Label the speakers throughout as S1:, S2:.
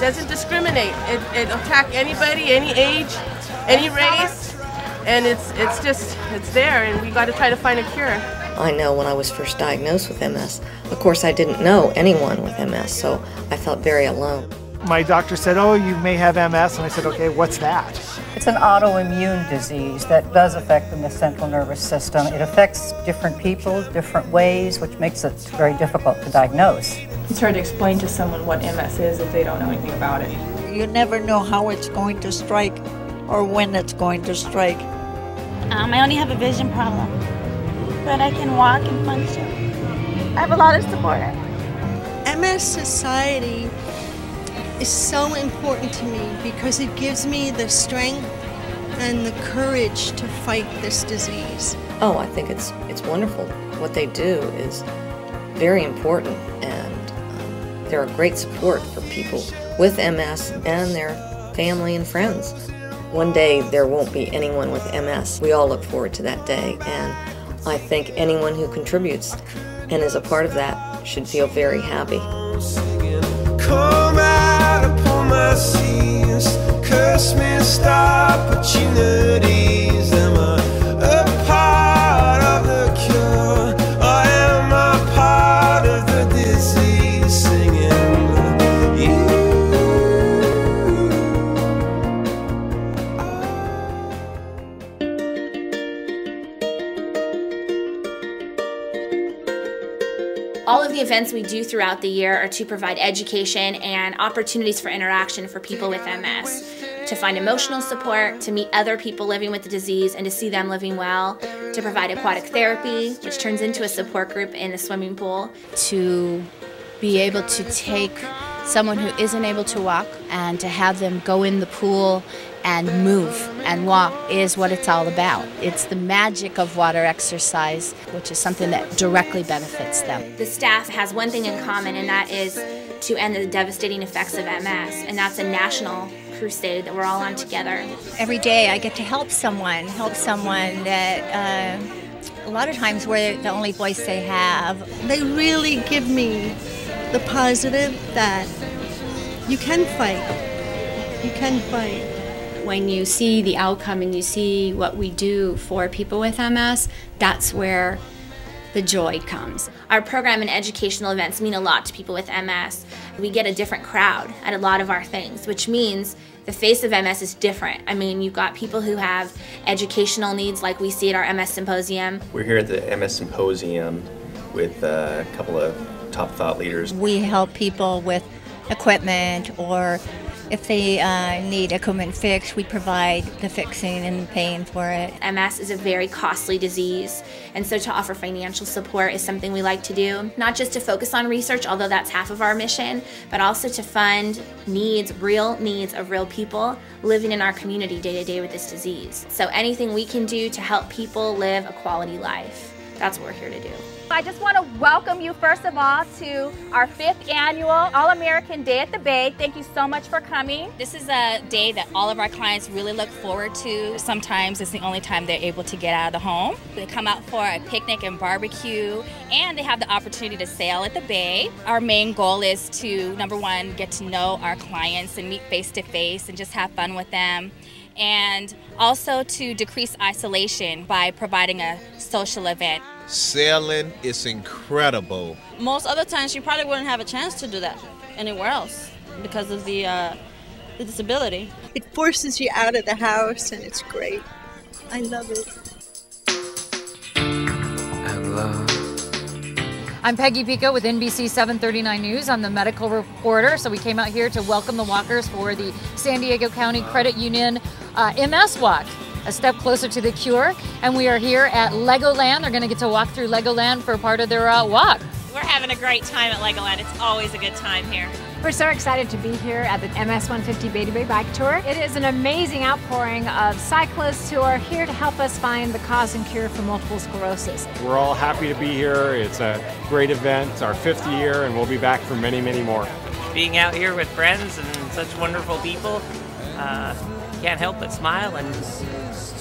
S1: doesn't discriminate. It'll attack anybody, any age, any race, and it's there, and we got to try to find a cure.
S2: I know when I was first diagnosed with MS, of course I didn't know anyone with MS, so I felt very alone.
S3: My doctor said, "Oh, you may have MS," and I said, "Okay, what's that?"
S4: It's an autoimmune disease that does affect the central nervous system. It affects different people different ways, which makes it very difficult to diagnose.
S5: It's hard to explain to someone what MS is if they don't know anything about it.
S6: You never know how it's going to strike or when it's going to strike.
S7: I only have a vision problem, but I can walk and function. I have a lot of support.
S8: MS Society is so important to me because it gives me the strength and the courage to fight this disease.
S2: Oh, I think it's wonderful. What they do is very important, and they're a great support for people with MS and their family and friends. One day there won't be anyone with MS. We all look forward to that day, and I think anyone who contributes and is a part of that should feel very happy.
S9: Come out upon my seas, curse missed opportunities. Am I a part of the cure, or am I part of the disease? Singing you.
S10: All of the events we do throughout the year are to provide education and opportunities for interaction for people with MS, to find emotional support, to meet other people living with the disease and to see them living well, to provide aquatic therapy, which turns into a support group in the swimming pool.
S11: To be able to take someone who isn't able to walk and to have them go in the pool and move and walk is what it's all about. It's the magic of water exercise, which is something that directly benefits them.
S10: The staff has one thing in common, and that is to end the devastating effects of MS, and that's a national crusade that we're all on together.
S12: Every day I get to help someone that a lot of times we're the only voice they have.
S8: They really give me the positive that you can fight. You can fight.
S13: When you see the outcome and you see what we do for people with MS, that's where the joy comes.
S10: Our program and educational events mean a lot to people with MS. We get a different crowd at a lot of our things, which means the face of MS is different. I mean, you've got people who have educational needs like we see at our MS Symposium.
S14: We're here at the MS Symposium with a couple of top thought leaders.
S12: We help people with equipment, or if they need equipment fixed, we provide the fixing and paying for it.
S10: MS is a very costly disease, and so to offer financial support is something we like to do. Not just to focus on research, although that's half of our mission, but also to fund real needs of real people living in our community day to day with this disease. So anything we can do to help people live a quality life, that's what we're here to do.
S15: I just want to welcome you first of all to our 5th annual All-American Day at the Bay. Thank you so much for coming.
S16: This is a day that all of our clients really look forward to. Sometimes it's the only time they're able to get out of the home. They come out for a picnic and barbecue, and they have the opportunity to sail at the bay. Our main goal is to, number one, get to know our clients and meet face to face and just have fun with them. And also to decrease isolation by providing a social event.
S17: Sailing is incredible.
S18: Most other times you probably wouldn't have a chance to do that anywhere else because of the disability.
S8: It forces you out of the house, and it's great. I love it.
S19: I'm Peggy Pico with NBC 739 News. I'm the medical reporter. So we came out here to welcome the walkers for the San Diego County Credit Union MS Walk, a step closer to the cure. And we are here at Legoland. They're going to get to walk through Legoland for part of their walk.
S20: We're having a great time at Legoland. It's always a good time here.
S6: We're so excited to be here at the MS 150 Bay to Bay Bike Tour. It is an amazing outpouring of cyclists who are here to help us find the cause and cure for multiple sclerosis.
S3: We're all happy to be here. It's a great event. It's our 5th year, and we'll be back for many, many more.
S20: Being out here with friends and such wonderful people, can't help but smile and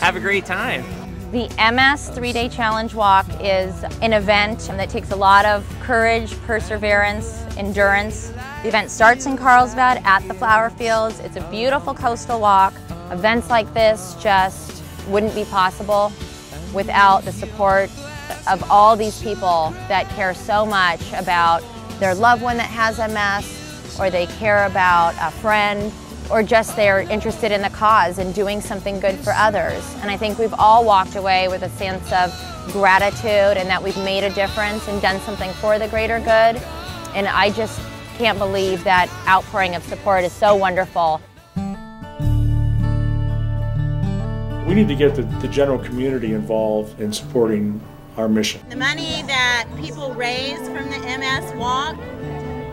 S20: have a great time.
S5: The MS 3-Day Challenge Walk is an event that takes a lot of courage, perseverance, endurance,
S21: The event starts in Carlsbad at the Flower Fields. It's a beautiful coastal walk. Events like this just wouldn't be possible without the support of all these people that care so much about their loved one that has MS, or they care about a friend, or just they're interested in the cause and doing something good for others. And I think we've all walked away with a sense of gratitude and that we've made a difference and done something for the greater good. And I just can't believe that outpouring of support is so wonderful.
S22: We need to get the general community involved in supporting our mission.
S23: The money that people raise from the MS Walk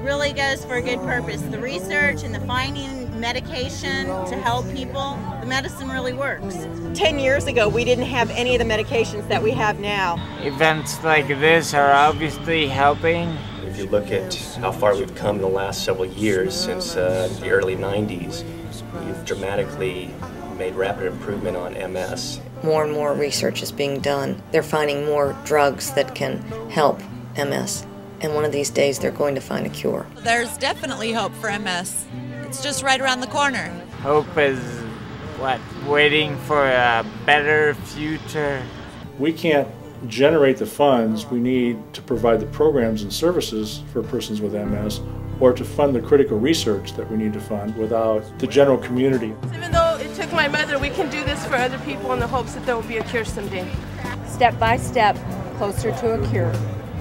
S23: really goes for a good purpose. The research and the finding medication to help people, the medicine really works.
S24: 10 years ago, we didn't have any of the medications that we have now.
S25: Events like this are obviously helping.
S14: If you look at how far we've come in the last several years since the early 90s, we've dramatically made rapid improvement on MS.
S2: More and more research is being done. They're finding more drugs that can help MS. And one of these days they're going to find a cure.
S26: There's definitely hope for MS. It's just right around the corner.
S25: Hope is what? Waiting for a better future.
S22: We can't generate the funds we need to provide the programs and services for persons with MS, or to fund the critical research that we need to fund without the general community.
S1: Even though it took my mother, we can do this for other people in the hopes that there will be a cure someday.
S21: Step by step, closer to a cure.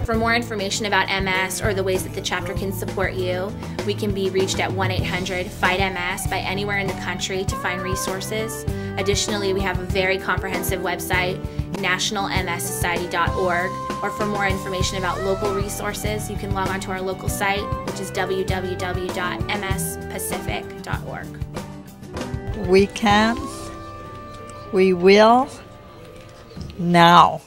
S10: For more information about MS or the ways that the chapter can support you, we can be reached at 1-800-FIGHT-MS by anywhere in the country to find resources. Additionally, we have a very comprehensive website, nationalmssociety.org, or for more information about local resources, you can log on to our local site, which is www.mspacific.org.
S27: We can, we will, now.